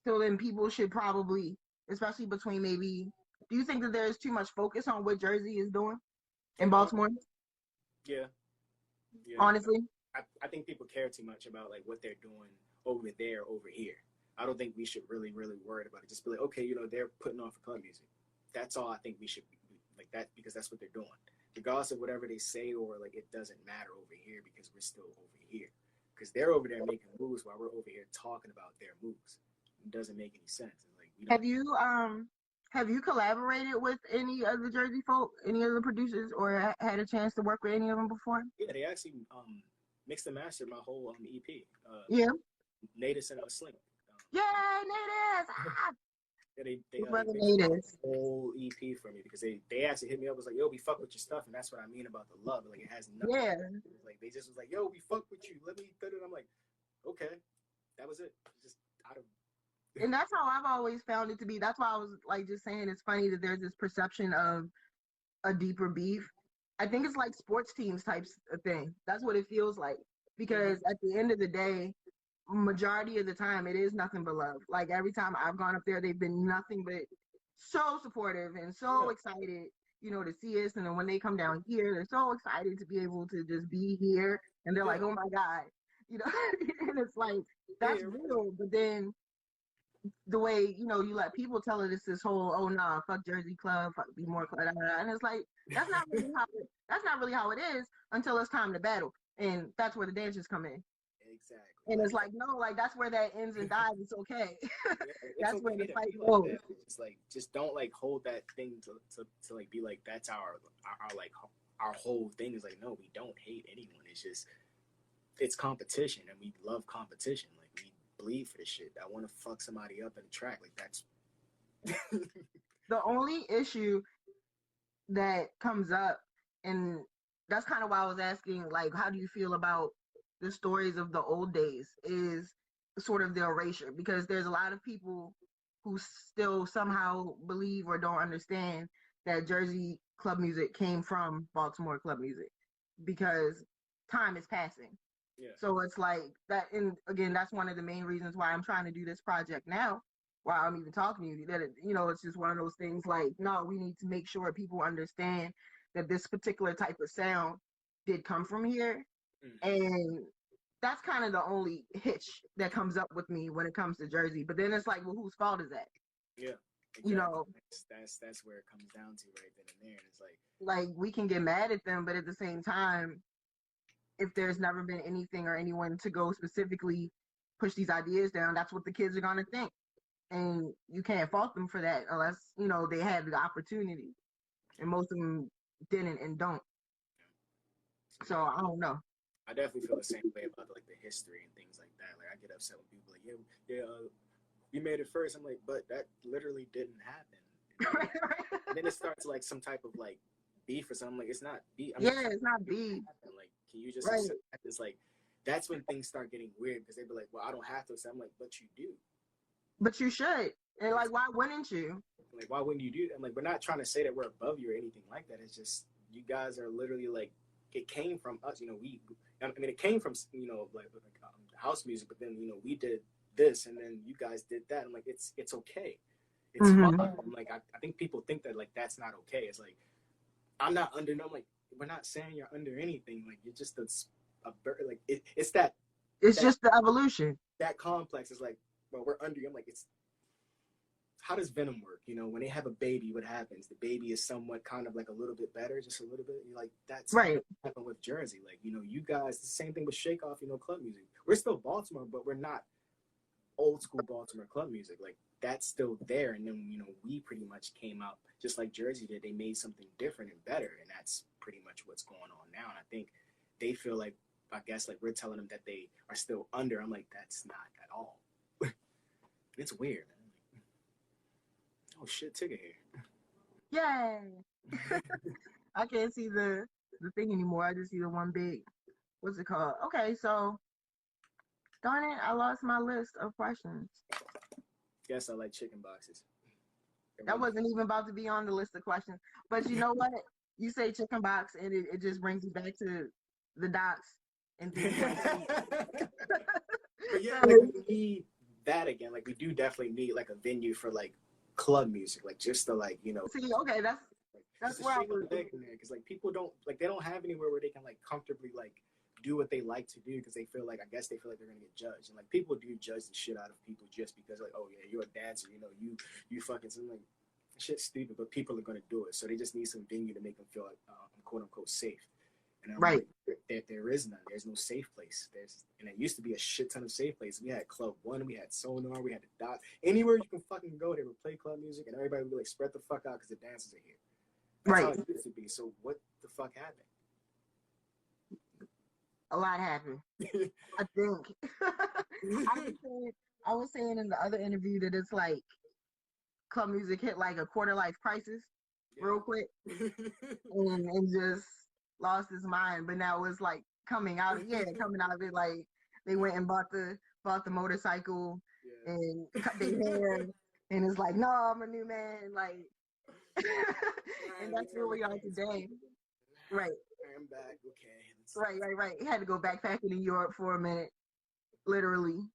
so then people should probably, especially between maybe, do you think that there's too much focus on what Jersey is doing in Baltimore?
Yeah.
Honestly,
I think people care too much about like what they're doing over there, over here. I don't think we should really worry about it. Just be like, okay, you know, they're putting on for club music. That's all I think we should be like that, because that's what they're doing. Regardless of whatever they say, or like it doesn't matter over here because we're still over here. Because they're over there making moves while we're over here talking about their moves. It doesn't make any sense. Like,
have you collaborated with any of the Jersey folk, any of the producers, or had a chance to work with any of them before?
Yeah, they actually mixed and mastered my whole EP. Natus and Sling.
Yay, Natives!
Yeah, they
Natives.
The whole EP for me, because they actually hit me up, was like, yo, we fuck with your stuff, and that's what I mean about the love. Like it has nothing.
Yeah.
Like they just was like, yo, we fuck with you. Let me put it. I'm like, okay, that was it. Just out of.
And that's how I've always found it to be. That's why I was like just saying it's funny that there's this perception of a deeper beef. I think it's like sports teams types of thing. That's what it feels like, because at the end of the day, majority of the time it is nothing but love. Like every time I've gone up there, they've been nothing but so supportive and so excited, you know, to see us. And then when they come down here, they're so excited to be able to just be here, and they're like, oh my God, you know. And it's like, that's real. But then the way, you know, you let people tell it, it's this whole, oh nah, fuck Jersey Club, fuck Be More Club, and it's like, that's not really how it is until it's time to battle, and that's where the dancers come in.
Exactly.
And it's like, no, like that's where that ends and dies. It's okay. That's
okay
where the fight
goes.
Like
it's like, just don't like hold that thing to like be like, that's our like our whole thing. Is like, no, we don't hate anyone. It's just, it's competition, and we love competition. Like we bleed for this shit. I want to fuck somebody up in the track. Like that's
the only issue that comes up, and that's kind of why I was asking, like, how do you feel about the stories of the old days is sort of the erasure, because there's a lot of people who still somehow believe or don't understand that Jersey club music came from Baltimore club music because time is passing.
Yeah.
So it's like that, and again, that's one of the main reasons why I'm trying to do this project now, while I'm even talking to you, that it's just one of those things like, no, we need to make sure people understand that this particular type of sound did come from here. And that's kind of the only hitch that comes up with me when it comes to Jersey. But then it's like, well, whose fault is that?
Yeah, exactly.
You know,
that's where it comes down to right then and there. And it's like
we can get mad at them, but at the same time, if there's never been anything or anyone to go specifically push these ideas down, that's what the kids are gonna think. And you can't fault them for that unless, they had the opportunity. And most of them didn't and don't. So I don't know.
I definitely feel the same way about like the history and things like that. Like I get upset when people like, yeah, we made it first. I'm like, but that literally didn't happen. And then it starts like some type of like beef or something. Like it's not beef.
It's not beef.
Like, can you just accept that? It's like that's when things start getting weird because they be like, well, I don't have to. So I'm like, but you do.
But you should. And like, why wouldn't you?
Like, why wouldn't you do that? I'm like, we're not trying to say that we're above you or anything like that. It's just you guys are literally like, it came from us. It came from house music, but then we did this, and then you guys did that. I'm like, it's okay, it's fine. I'm like, I think people think that like that's not okay. It's like I'm not under. No, I'm like, we're not saying you're under anything. Like you're just a bird. Like it's that.
It's just the evolution.
That complex is like, well, we're under you. I'm like, it's. How does Venom work? When they have a baby, what happens? The baby is somewhat kind of like a little bit better, just a little bit. You're like, that's
right.
What happened with Jersey. Like, you guys, the same thing with Shake Off, club music. We're still Baltimore, but we're not old school Baltimore club music. Like, that's still there. And then, we pretty much came out just like Jersey did. They made something different and better. And that's pretty much what's going on now. And I think they feel like, I guess, like we're telling them that they are still under. I'm like, that's not at all. It's weird, man. Oh shit, ticket here.
Yay! I can't see the thing anymore. I just see the one big, what's it called? Okay, so darn it, I lost my list of questions.
Guess I like chicken boxes.
That wasn't even about to be on the list of questions. But you know what? You say chicken box and it just brings me back to the docks and things like that.
But yeah, like we need that again. Like we do definitely need like a venue for like club music, like just to like
See, okay, that's where I was
because like people don't like they don't have anywhere where they can like comfortably like do what they like to do because they feel like I guess they feel like they're gonna get judged, and like people do judge the shit out of people just because like, oh yeah, you're a dancer, you fucking something like shit's stupid, but people are gonna do it, so they just need some venue to make them feel like quote unquote safe. And I'm
right.
Like, there is none. There's no safe place. And it used to be a shit ton of safe places. We had Club One, we had Sonar, we had the Dot. Anywhere you can fucking go, they would play club music, and everybody would be like, spread the fuck out because the dancers are here. That's
right.
How it used to be. So what the fuck happened?
A lot happened. I think. I was saying in the other interview that it's like club music hit like a quarter life crisis real quick and just lost his mind, but now it's like coming out of it. Like they went and bought the motorcycle and cut their hair, and it's like, no, I'm a new man, like, and that's where we are today. Right.
I'm back. Okay.
Right. He had to go backpacking in Europe for a minute, literally.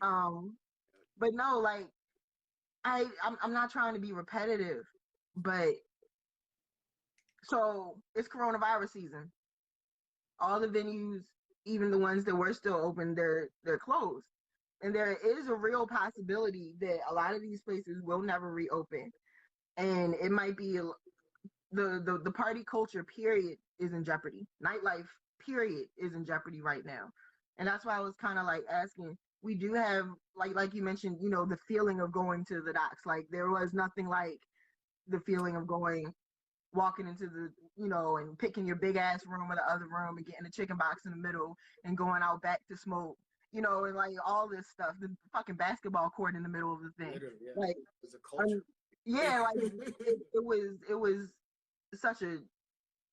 But no, like I'm not trying to be repetitive, but. So it's coronavirus season. All the venues, even the ones that were still open, they're closed. And there is a real possibility that a lot of these places will never reopen. And it might be the party culture period is in jeopardy. Nightlife period is in jeopardy right now. And that's why I was kind of like asking, we do have like you mentioned, the feeling of going to the docks. Like there was nothing like the feeling of walking into the, and picking your big ass room or the other room and getting a chicken box in the middle and going out back to smoke, and like all this stuff, the fucking basketball court in the middle of the thing.
Yeah.
Like,
it was a culture.
Like it was such a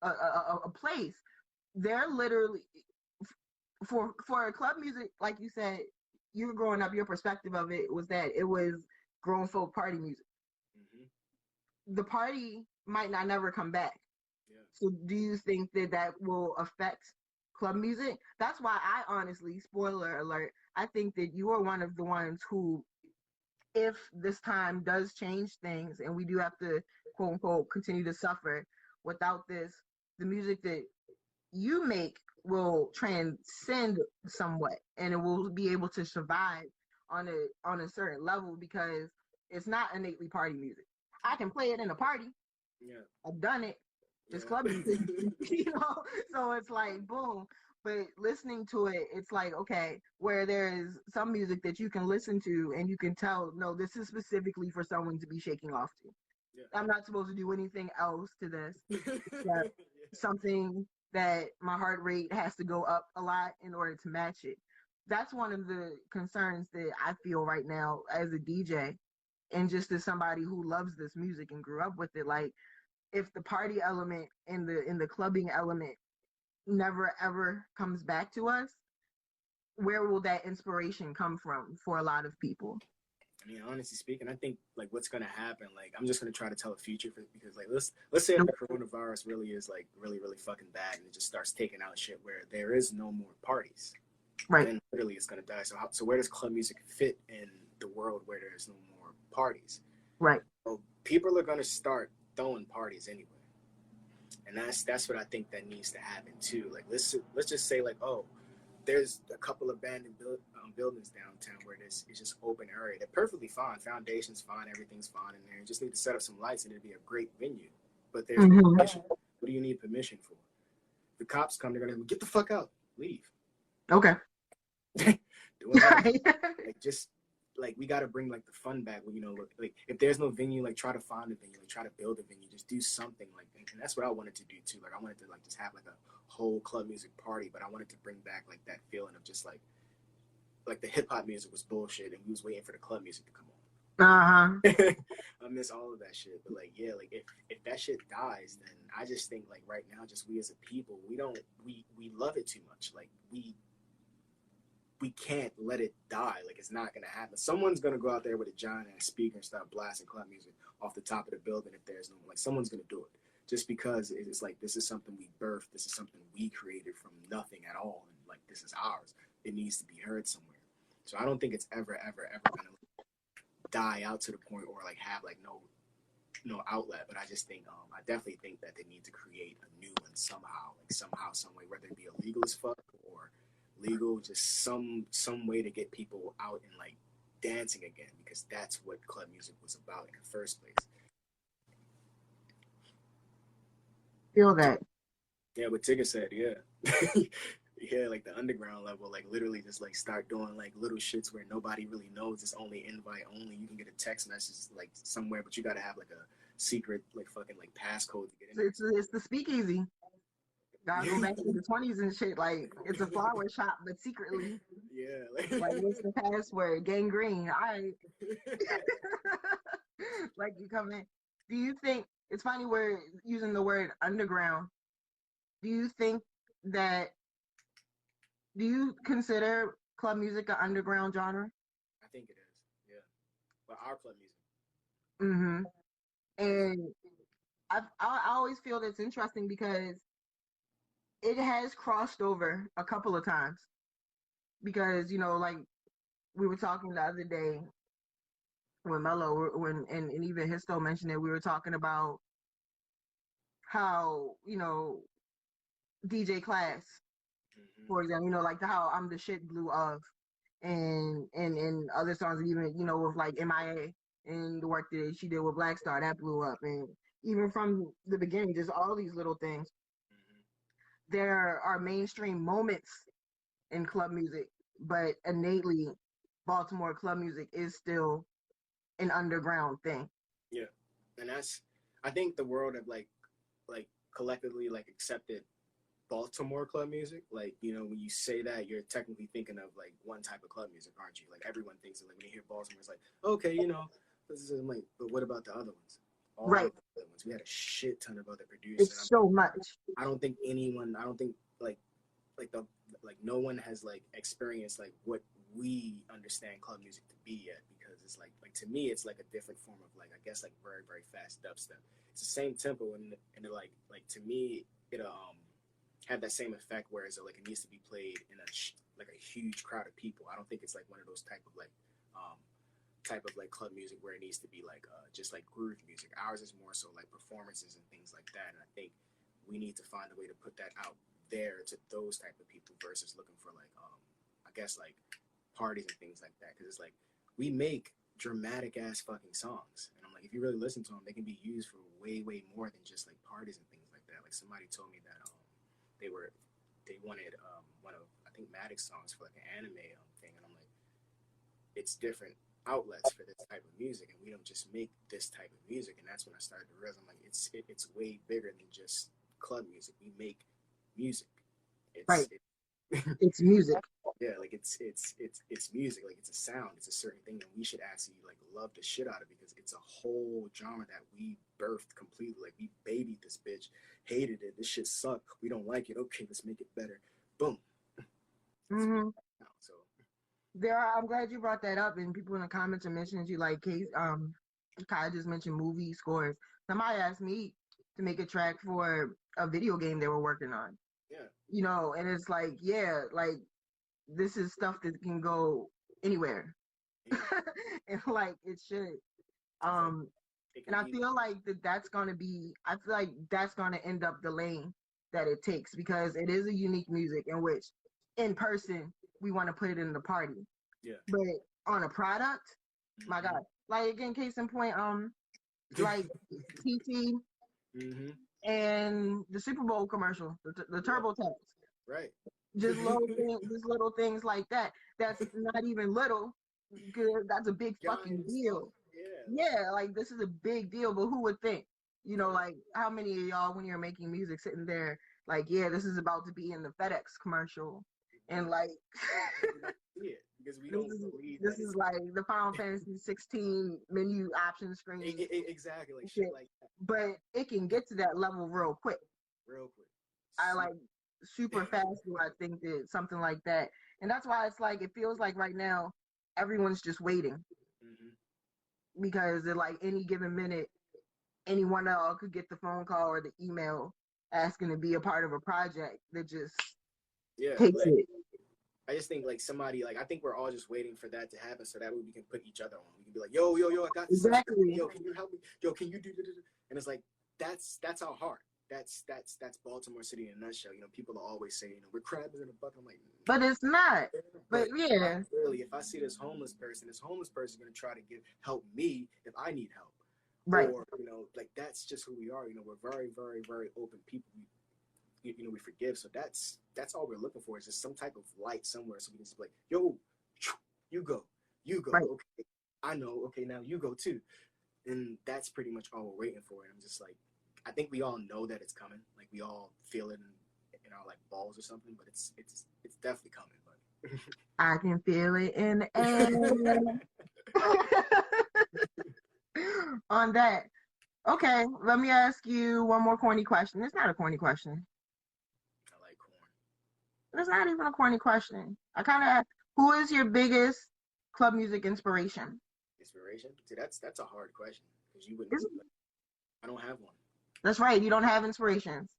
a place. They're literally for club music, like you said, you were growing up. Your perspective of it was that it was grown folk party music. The party might not never come back.
Yeah.
So do you think that that will affect club music? That's why I honestly, spoiler alert, I think that you are one of the ones who, if this time does change things and we do have to quote unquote continue to suffer without this, the music that you make will transcend somewhat and it will be able to survive on a certain level because it's not innately party music. I can play it in a party.
Yeah.
I've done it. It's
Yeah.
club music, so it's like boom. But listening to it, it's like, okay, where there's some music that you can listen to and you can tell, no, this is specifically for someone to be shaking off to.
Yeah.
I'm not supposed to do anything else to this
Yeah.
except something that my heart rate has to go up a lot in order to match it. That's one of the concerns that I feel right now as a DJ and just as somebody who loves this music and grew up with it. Like, if the party element and the clubbing element never ever comes back to us, where will that inspiration come from for a lot of people?
I mean, honestly speaking, I think like what's gonna happen, like I'm just gonna try to tell a future for because like let's say if the coronavirus really is like really fucking bad and it just starts taking out shit where there is no more parties,
Right?
then literally it's gonna die. So where does club music fit in the world where there is no more parties?
Right.
Well, people are gonna start throwing parties anyway, and that's what I think that needs to happen too. Like let's just say like, oh, there's a couple of abandoned buildings downtown where it's just open area. They're perfectly fine. Foundation's fine. Everything's fine in there. You just need to set up some lights and it'd be a great venue. But there's no permission. What do you need permission for? The cops come, they're going to get the fuck out. Leave.
Okay.
Right. Like, just, like, we got to bring, like, the fun back. You know, like, if there's no venue, like, try to find a venue. Like, try to build a venue. Just do something like that. And that's what I wanted to do, too. Like, I wanted to, like, just have, like, a whole club music party, but I wanted to bring back like that feeling of just like the hip hop music was bullshit and we was waiting for the club music to come on. I miss all of that shit. But like, yeah, like if that shit dies, then I just think like right now, just we as a people, we love it too much. Like we can't let it die. Like it's not gonna happen. Someone's gonna go out there with a giant ass speaker and start blasting club music off the top of the building if there's no like someone's gonna do it. Just because it's like this is something we birthed, this is something we created from nothing at all, and like this is ours. It needs to be heard somewhere. So I don't think it's ever gonna die out to the point or like have like no outlet. But I just think I definitely think that they need to create a new one somehow, like somehow, some way, whether it be illegal as fuck or legal, just some way to get people out and like dancing again because that's what club music was about in the first place.
Feel that.
Yeah, what Tigger said, yeah. Yeah, like the underground level, like literally just like start doing like little shits where nobody really knows. It's only invite only. You can get a text message like somewhere, but you gotta have like a secret like fucking like passcode to get in.
It's the speakeasy. Gotta go back to the 20s and shit. Like it's a flower shop, but secretly.
Yeah.
Like what's the password? Gangrene. All right. Like you come in. Do you think it's funny we're using the word underground? Do you think that do you consider club music an underground genre?
I think it is, yeah. But our club music.
Mm-hmm. And I always feel that's interesting because it has crossed over a couple of times. Because, you know, like we were talking the other day when Mello and even Histo mentioned it, we were talking about how, you know, DJ Class, for example, you know, like how I'm the shit blew of and other songs, even, you know, with like MIA and the work that she did with Black Star, that blew up. And even from the beginning, just all these little things. There are mainstream moments in club music, but innately Baltimore club music is still an underground thing.
Yeah. And I think the world have like collectively like accepted Baltimore club music. Like, you know, when you say that, you're technically thinking of like one type of club music, aren't you? Like everyone thinks of like when you hear Baltimore, it's like, okay, you know, this is like, but what about the other ones? All
right.
of the other ones. We had a shit ton of other producers.
It's so much.
I don't think like no one has like experienced like what we understand club music to be yet, because it's like to me it's like a different form of like, I guess, like very very fast dubstep. It's the same tempo, and like to me it'll have that same effect, whereas like it needs to be played in like a huge crowd of people. I don't think it's like one of those type of club music where it needs to be like just like groove music. Ours is more so like performances and things like that, and I think we need to find a way to put that out there to those type of people versus looking for like I guess like parties and things like that, because it's like we make dramatic ass fucking songs, and I'm like, if you really listen to them, they can be used for way more than just like parties and things like that. Like somebody told me that they wanted one of, I think, Maddox songs for like an anime thing, and I'm like, it's different outlets for this type of music, and we don't just make this type of music. And that's when I started to realize, I'm like, it's way bigger than just club music. We make music.
It's music.
Yeah, like it's music. Like it's a sound. It's a certain thing that we should actually like love the shit out of, because it's a whole genre that we birthed completely. Like we babied this bitch, hated it. This shit sucked. We don't like it. Okay, let's make it better. Boom.
Mm-hmm.
So
I'm glad you brought that up, and people in the comments are mentioning you, like Kai just mentioned movie scores. Somebody asked me to make a track for a video game they were working on.
Yeah.
And it's like, yeah, like this is stuff that can go anywhere. Yeah. And like it should. And I feel like that's gonna end up the lane that it takes, because it is a unique music in which in person we want to put it in the party.
Yeah.
But on a product, my God. Like again, case in point, like TT and the Super Bowl commercial, the TurboTax.
Right.
Just little things like that. That's not even little. That's a big fucking deal. Yeah, like this is a big deal. But who would think? Like how many of y'all, when you're making music, sitting there like, yeah, this is about to be in the FedEx commercial, and like,
yeah, because we don't believe
this is like the Final Fantasy 16 menu option screen.
Exactly, like shit like that.
But it can get to that level real quick. I like super fast. I think that something like that, and that's why it's like it feels like right now everyone's just waiting, because at like any given minute, any one of y'all could get the phone call or the email asking to be a part of a project that just takes it.
I just think like somebody, like I think we're all just waiting for that to happen, so that way we can put each other on. We can be like, yo, I got this.
Exactly.
Yo, can you help me? Yo, can you do this? And it's like that's our heart. That's Baltimore City in a nutshell. People are always saying, we're crabs in a bucket. I'm like,
but it's not. But yeah,
really, if I see this homeless person is gonna try to help me if I need help.
Right.
Or like that's just who we are. We're very very very open people. We forgive. So that's all we're looking for, is just some type of light somewhere, so we can just be like, yo, you go. Right. Okay, I know. Okay, now you go too. And that's pretty much all we're waiting for. And I'm just like, I think we all know that it's coming. Like we all feel it in our like balls or something. But it's definitely coming. But
I can feel it in the air. On that, okay, let me ask you one more corny question. It's not a corny question.
I like corn.
It's not even a corny question. Who is your biggest club music inspiration?
See, that's a hard question, because you wouldn't. I don't have one.
That's right. You don't have inspirations.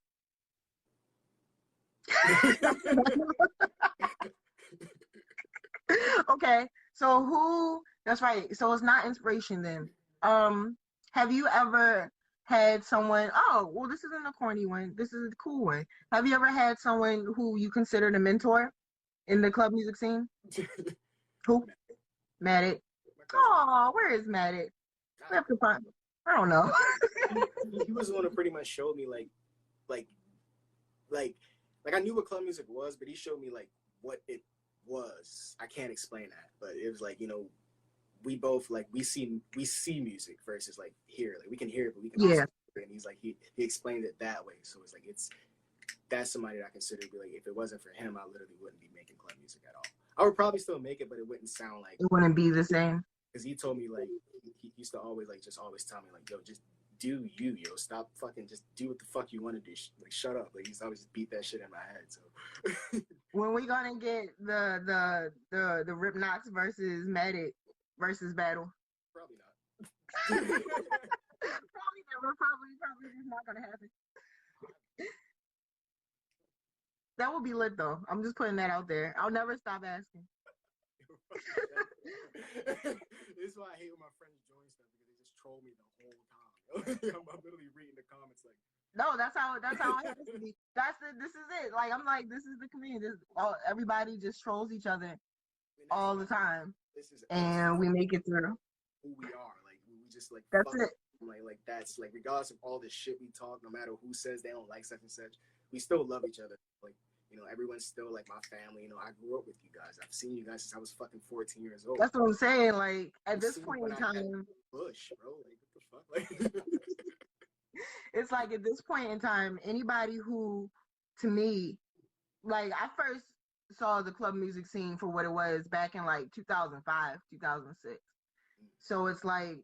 Okay. So who? That's right. So it's not inspiration then. Have you ever had someone? Oh, well, this isn't a corny one. This is a cool one. Have you ever had someone who you considered a mentor in the club music scene? Who? Maddie. Oh, where is Maddie? We have to find. I don't know.
He was the one who pretty much showed me like I knew what club music was, but he showed me like what it was. I can't explain that, but it was like, we both like we see music versus like hear. Like we can hear it, but we can also hear it. And he's like he explained it that way. So it's like that's somebody that I consider to be like, if it wasn't for him, I literally wouldn't be making club music at all. I would probably still make it, but it wouldn't sound like
it wouldn't be the same.
Because he told me like he used to always like just always tell me like, yo, just do you, yo. Stop fucking just do what the fuck you want to do. Like, shut up. Like, he's always just beat that shit in my head. So,
When we gonna get the Rip Knoxx versus Medic versus battle?
probably not.
Probably never. Probably just not gonna happen. That would be lit though. I'm just putting that out there. I'll never stop asking.
This is why I hate when my friends join stuff because they just troll me the whole time. I'm literally reading the comments like,
No, that's how it has to be. This is it. Like I'm like, this is the community. Everybody just trolls each other all the time, and we make it through.
Who we are, like we just like
that's
fuck
it.
Like that's like regardless of all the shit we talk, no matter who says they don't like such and such, we still love each other. Like, you know, everyone's still like my family. You know, I grew up with you guys. I've seen you guys since I was fucking 14 years old.
That's what I'm saying. Like at this point in time,
Bush, bro. Like what the fuck? Like,
it's like at this point in time, anybody who, to me, like I first saw the club music scene for what it was back in like 2005, 2006. So it's like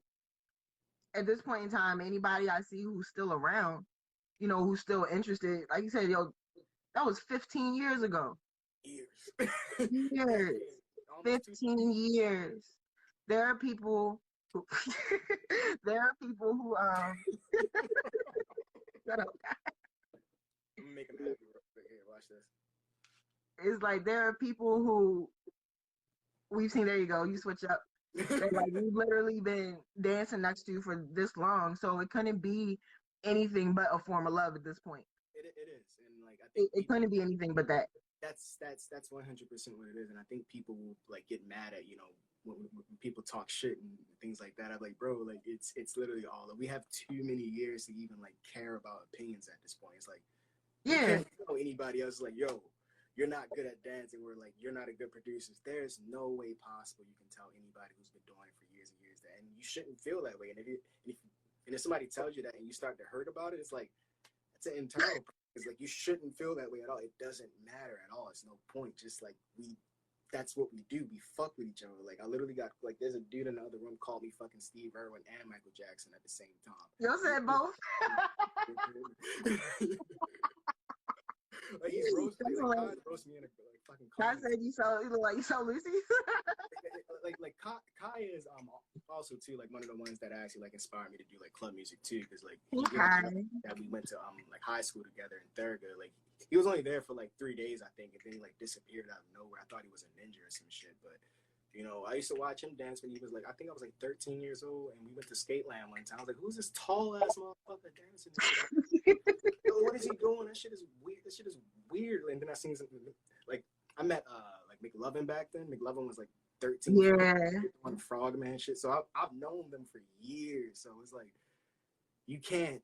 at this point in time, anybody I see who's still around, you know, who's still interested, like you said, yo, that was 15 years ago. Years. 15 years. There are people who shut up.
I'm gonna make him happy real quick. Here, watch this.
It's like there are people who we've seen. There you go. You switch up. Like we've literally been dancing next to you for this long, so it couldn't be anything but a form of love at this point.
It is, and like I think
it couldn't be anything but that.
That's 100% what it is, and I think people will like get mad at, you know, when people talk shit and things like that. I'm like, bro, like it's literally all. We have too many years to even like care about opinions at this point. It's like,
yeah,
you can't tell anybody else like, yo, you're not good at dancing, or like you're not a good producer. There's no way possible you can tell anybody who's been doing it for years and years that, and you shouldn't feel that way. And if somebody tells you that and you start to hurt about it, it's like it's an internal. It's like you shouldn't feel that way at all. It doesn't matter at all. It's no point. Just like that's what we do. We fuck with each other. Like I literally got like there's a dude in the other room called me fucking Steve Irwin and Michael Jackson at the same time.
You said both.
Like he's roasting me in a like fucking.
I said you look like you saw Lucy.
like Kai is also too like one of the ones that actually like inspired me to do like club music too, because like that we went to like high school together in Thurgood. Like he was only there for like 3 days I think, and then he like disappeared out of nowhere. I thought he was a ninja or some shit, but you know, I used to watch him dance when he was like, I think I was like 13 years old, and we went to Skateland one time. I was like, who's this tall ass motherfucker dancing? What is he doing? That shit is weird. And then I seen something like I met like McLovin back then. McLovin was like 13.
Yeah.
On Frogman shit. So I've known them for years. So it's like you can't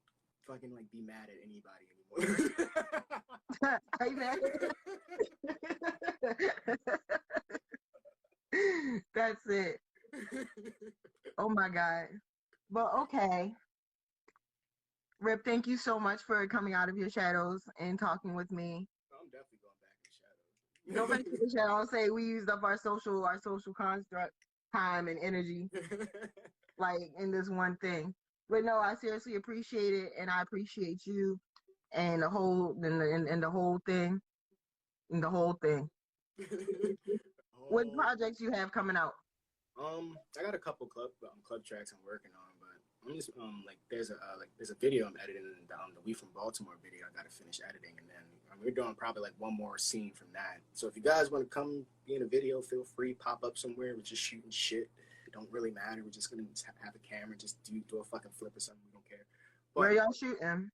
fucking like be mad at anybody anymore.
Are you mad? That's it. Oh my God. But okay. Rip, thank you so much for coming out of your shadows and talking with me.
I'm definitely going back in shadows.
Nobody in the shadows say we used up our social construct time and energy like in this one thing. But no, I seriously appreciate it, and I appreciate you and the whole and the whole thing. And the whole thing. What projects you have coming out?
I got a couple club tracks I'm working on, but I'm just like there's a video I'm editing, the We From Baltimore video I gotta finish editing, and then we're doing probably like one more scene from that. So if you guys want to come be in a video, feel free, pop up somewhere. We're just shooting shit. It don't really matter. We're just gonna have a camera, just do a fucking flip or something. We don't care. But,
where y'all shooting?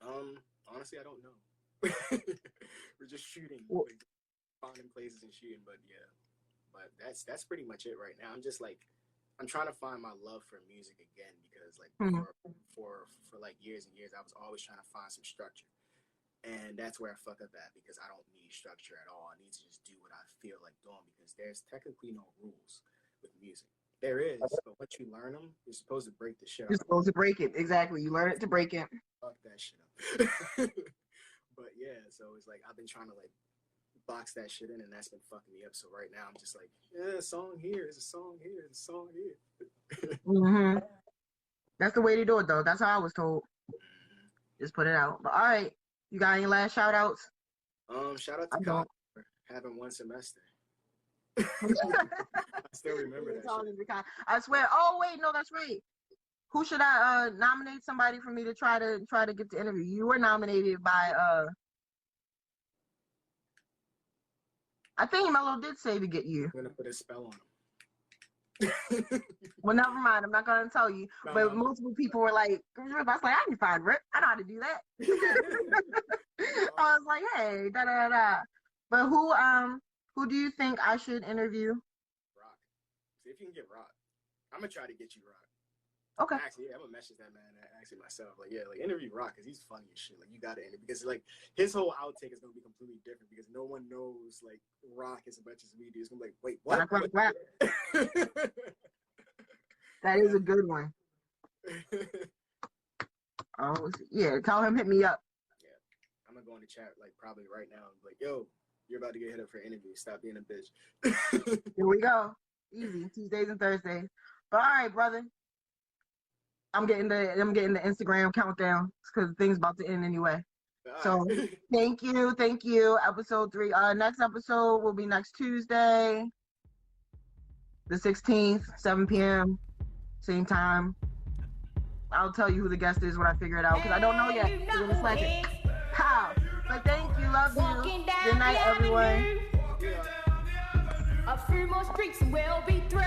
Honestly, I don't know. We're just shooting, like, finding places and shooting, but yeah. But that's pretty much it right now. I'm trying to find my love for music again, because like for like years and years I was always trying to find some structure, and that's where I fuck up at, because I don't need structure at all. I need to just do what I feel like doing, because there's technically no rules with music. There is, but once you learn them, you're supposed to break the shit up.
You're supposed to break it. Exactly. You learn it to break it.
Fuck that shit up. But yeah, so it's like I've been trying to like box that shit in, and that's been fucking me up. So right now I'm just like, yeah, a song here, there's a song here, there's a song here.
That's the way to do it, though. That's how I was told. Just put it out. But all right, you got any last shout outs?
Shout out to Knoxx for having one semester. I still remember that shit.
I swear. Oh wait, no, that's right. Who should I nominate somebody for me to try to get the interview? You were nominated by I think Mello did say to get you.
I'm gonna put a spell on him.
Well, never mind. I'm not gonna tell you. But multiple people were like, I was like, I can find Rip. I know how to do that. I was like, hey, da da da. But who do you think I should interview?
Rock. See if you can get Rock. I'm gonna try to get you Rock.
Okay.
Actually, yeah, I'm gonna message that man actually myself. Like, yeah, like interview Rock because he's funny as shit. Like, you gotta interview because like his whole outtake is gonna be completely different because no one knows like Rock as much as we do. It's gonna be like, wait, what?
That is a good one. Oh yeah, tell him hit me up.
Yeah, I'm gonna go in the chat like probably right now. And be like, yo, you're about to get hit up for an interview. Stop being a bitch.
Here we go. Easy Tuesdays and Thursdays. But all right, brother. I'm getting the Instagram countdown because the thing's about to end anyway. So thank you. Episode 3. Next episode will be next Tuesday, the 16th, 7 p.m. Same time. I'll tell you who the guest is when I figure it out because I don't know yet. So in a second. How? But thank you. Love you. Good night, everyone.
A few more streets and we'll be through.